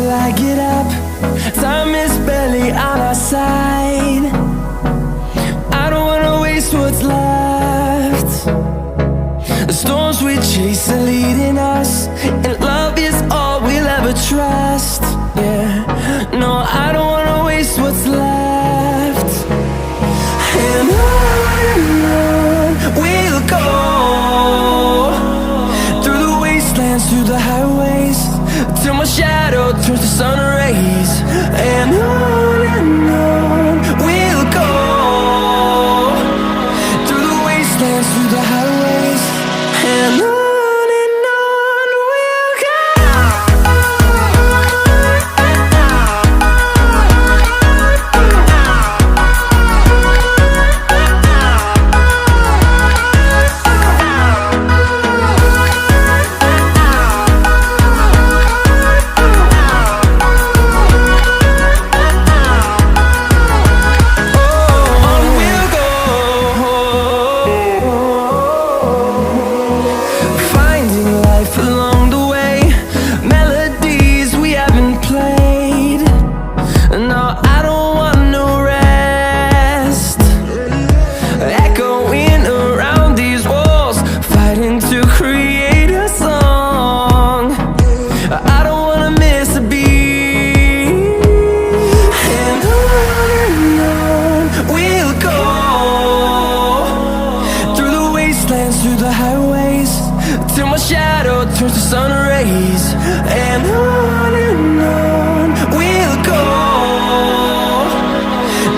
till I get up. Time is barely on our side. I don't wanna waste what's left. The storms we chase are leading us, and love is all we'll ever trust. Yeah, no, I don't wanna waste what's left. And on we'll go, through the wastelands, through the highways, till my shadow turns to sun rays. And on we'll go, through the wastelands, through the highways, and on we'll go. Through the highways, till my shadow turns to sun rays. And on we'll go,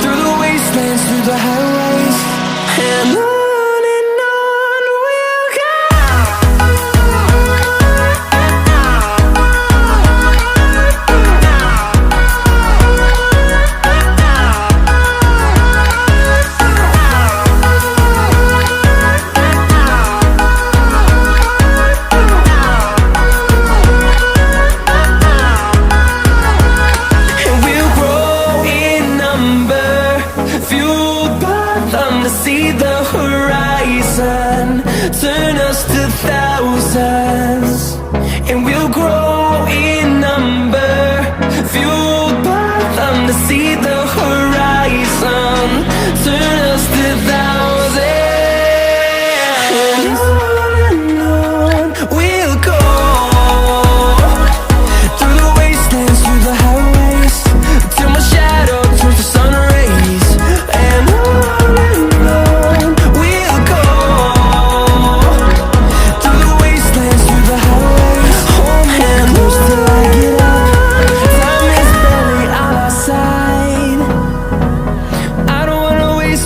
through the wastelands, through the highways, and on we'll go. See the horizon turn us to thousands, and we'll grow in number, fueled by them. To see the horizon turn us to thousands, and on we'll go, through the wastelands, through the highways, till my shadow turns to sun rays. And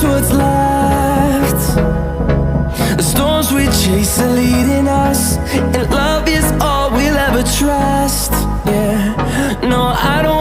what's left. The storms we chase are leading us, and love is all we'll ever trust. Yeah, no, I don't